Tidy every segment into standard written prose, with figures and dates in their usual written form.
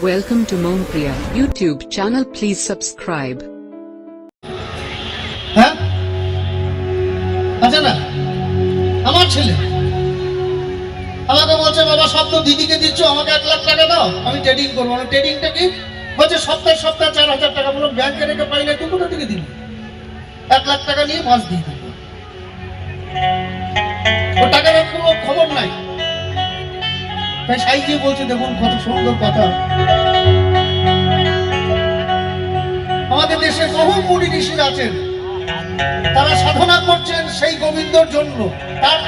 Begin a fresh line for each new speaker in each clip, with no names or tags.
Welcome to Mompriya YouTube channel. Please subscribe.
হ্যাঁ আচ্ছা না আমার ছেলে আমাকে বলছে বাবা সব তো দিদিকে দিচ্ছ আমাকে 1 লাখ টাকা দাও আমি ট্রেডিং করবো না ট্রেডিংটা কি বলছে সপ্তাহে 4,000 টাকা বলো ব্যাংকে রেখে পাই না তুই কোথা থেকে দিবি 1 লাখ টাকা নিয়ে মাস দিয়ে দিবি ও টাকার কোনো খবর নাই তাই সাইজিয়ে বলছে দেখুন কত সুন্দর কথা আমাদের দেশে বহু মুনি ঋষিরা আছেন তারা সাধনা করছেন সেই গোবিন্দর জন্য তার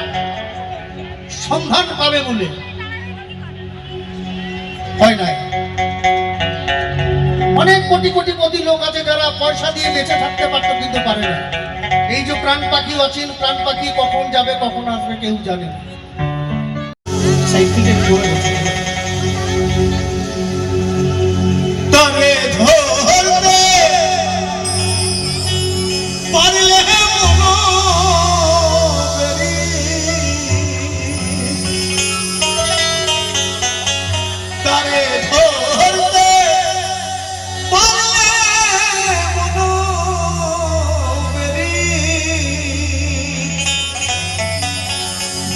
সন্ধান পাবে বলে হয় নাই অনেক কোটি কোটি কোটি লোক আছে যারা পয়সা দিয়ে বেঁচে থাকতে পারতো কিন্তু পারে না এই যে প্রাণ পাখি অচিন প্রাণ পাখি কখন যাবে কখন আসবে কেউ জানে না সাইকেলের জোরে তবে ধরতে পারলে তারে ধরতে পারলে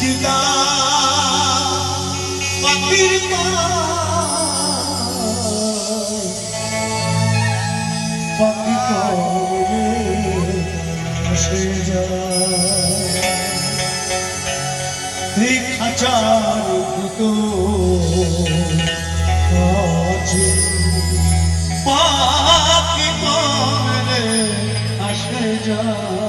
দিদা পাখির পাখি সে যায় খাঁচার পাখি মনে আসে যায়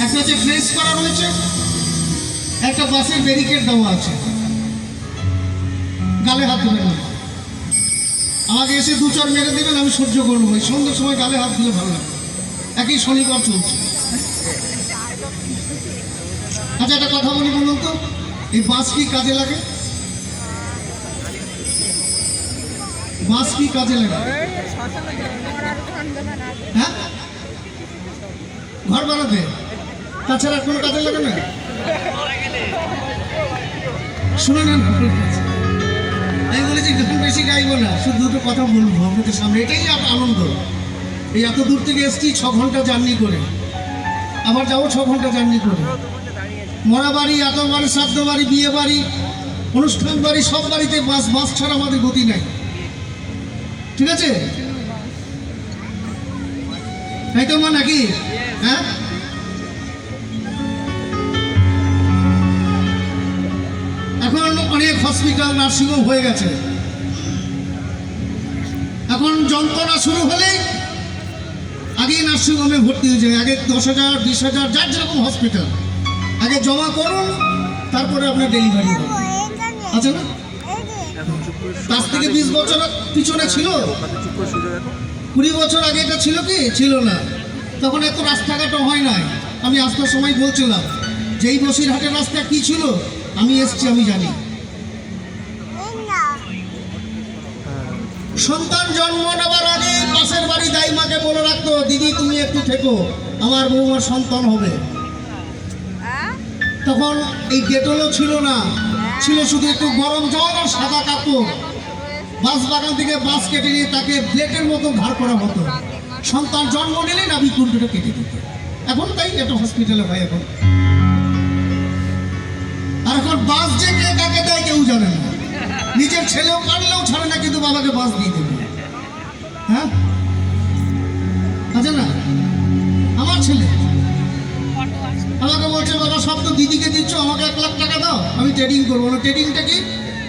একটা হচ্ছে ফ্রেশ করা রয়েছে, একটা বাসের ব্যারিকেড দেওয়া আছে। গালে হাত দেবেন না, আমাকে এসে দু চর মেরে দেবেন, আমি সহ্য করবো। ওই সন্ধ্যের সময় গালে হাত দিলে ভালো লাগে, একই শনিবার চলছে। আচ্ছা একটা কথা বলি, বলুন তো এই বাস কি কাজে লাগে? বাস কি কাজে লাগে? হ্যাঁ, ঘর বানাতে, তাছাড়া কোনো কাজে লাগে না। শুনে নেন, আমি বলেছি গান বেশি গাইবো না, শুধু দুটো কথা বলবো আপনাদের সামনে। এটাই আনন্দ। এই এত দূর থেকে এসছি 6 ঘন্টা জার্নি করে, আবার যাবো 6 ঘন্টা জার্নি করে। মরা বাড়ি, এত বাড়ি, শ্রাদ্ধ বাড়ি, বিয়ে বাড়ি, অনুষ্ঠান বাড়ি, সব বাড়িতে বাস। বাস ছাড়া আমাদের গতি নাই, ঠিক আছে? তাই তো মা নাকি? হ্যাঁ, এখন অনেক হসপিটাল, নার্সিংহোম হয়ে গেছে। এখন যন্ত্রণা শুরু হলেই আগে নার্সিংহোমে ভর্তি হয়ে যায়। আগে 10,000, 20,000, যার যেরকম হসপিটাল, আগে জমা করুন, তারপরে আপনার ডেলিভারি হবে। আছে না? আজ থেকে 20 বছর পিছনে ছিল, 20 বছর আগে এটা ছিল কি? ছিল না। তখন এত রাস্তাঘাটও হয় নাই। আমি আসার সময় বলছিলাম যে এই বসিরহাটের রাস্তা কি ছিল, আমি এসছি, আমি জানি। সন্তান জন্ম নেবার আগে পাশের বাড়ি দাইমাকে বলে রাখতো, দিদি তুমি একটু থেকো, আমার বৌমার সন্তান হবে। তখন এই ডেটলও ছিল না, ছিল শুধু একটু গরম জল আর সাদা কাপড়। বাঁশ বাগান থেকে বাঁশ কেটে নিয়ে তাকে ব্লেডের মতো ধার করা হতো। সন্তান জন্ম নিলে নাভি কুণ্ডটা কেটে দিত। এখন তাই একটা হসপিটালে হয় এখন। আর এখন বাস যে কে কাকে দেয় কেউ জানে না। নিজের ছেলেও কাটলেও ছাড়ে না, কিন্তু বাবাকে বাস দিয়ে দেবে। হ্যাঁ, আছে না? আমার ছেলে আমাকে বলছে, বাবা সব তো দিদিকে দিচ্ছ, আমাকে 1 লাখ টাকা দাও, আমি ট্রেডিং করবো। না, ট্রেডিংটা কি?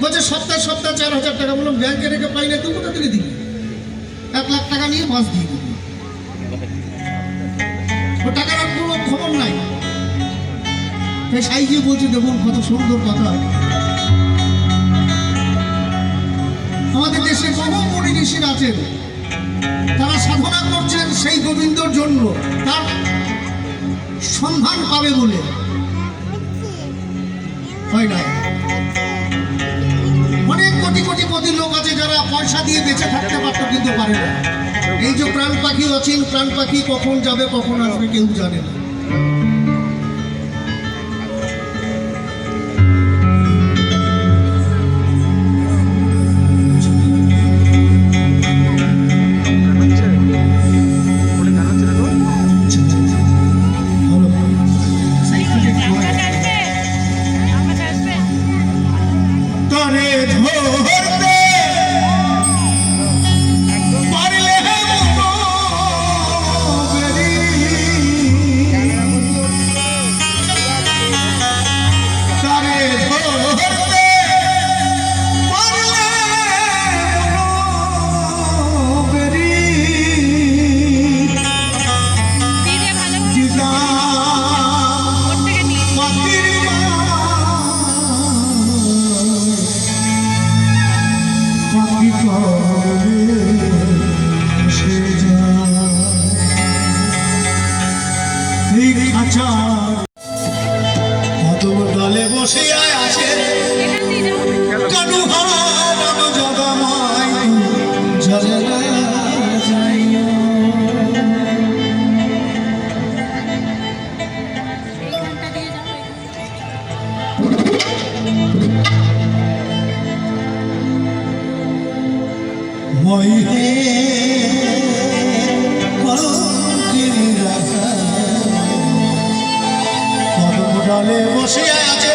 বলছে সপ্তাহে 4,000 টাকা। বললাম ব্যাংকে রেখে পাই না, তুই কোথা থেকে দিবি? 1 লাখ টাকা নিয়ে বাস দিয়ে দিবি। ও টাকার আর কোনো খবর নাই। তাই সাইজি বলছে, দেখুন কত সুন্দর কথা। আমাদের দেশে বহু মুনি ঋষিরা আছেন, তারা সাধনা করছেন সেই গোবিন্দর জন্য, তার সন্ধান পাবে বলে। হয় না? অনেক কোটি কোটিপতি লোক আছে যারা পয়সা দিয়ে বেঁচে থাকতে পারতো, কিন্তু পারে না। এই যে প্রাণ পাখি, অচিন প্রাণ পাখি, কখন যাবে কখন আসবে কেউ জানে না। ডালে বসে আছে মই হে কদম ডালে বসে আছে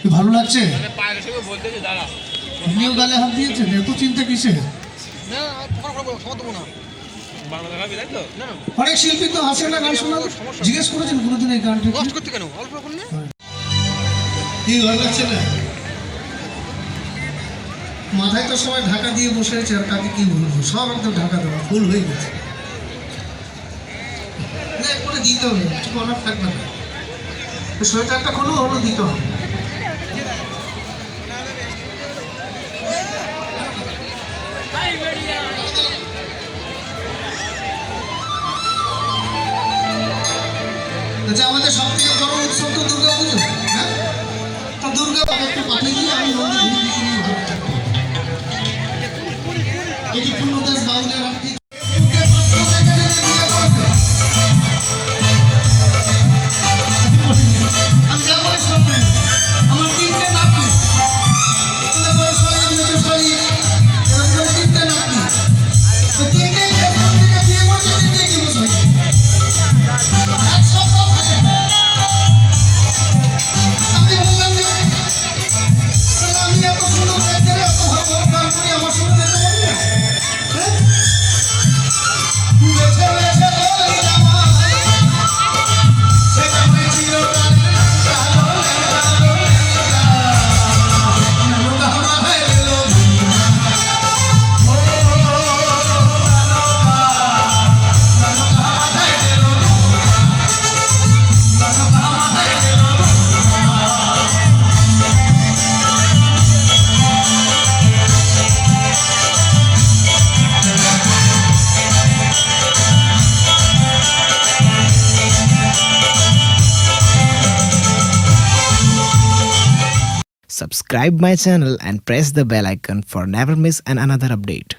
কি ভালো লাগছে? আপনিও গালে হাত দিয়েছেন, এত চিন্তা কিসের? অনেক শিল্পী তো হাসে না গান শোনাবে, জিজ্ঞেস করেছেন কোনোদিন এই গানটা কি ভালো লাগছে না? মাথায় তো সবাই ঢাকা দিয়ে বসে আছে, আর কাকে কি বলবো, সব একদম ঢাকা দেওয়া ফুল হয়ে গেছে। করে দিতে হবে, কিছু করার থাকবে না। সোয়েটারটা কোনো হলো দিতে হবে। আচ্ছা, আমাদের সব থেকে বড় উৎসব তো দুর্গা পুজো, হ্যাঁ? তো দুর্গা একটু পাঠিয়ে দিয়ে আমি মন্দির ঘুরে দিতে নিয়ে ঘুরতে এই যে পূর্ণদাস বাউলের আপনি
Subscribe my channel and press the bell icon for never miss another update.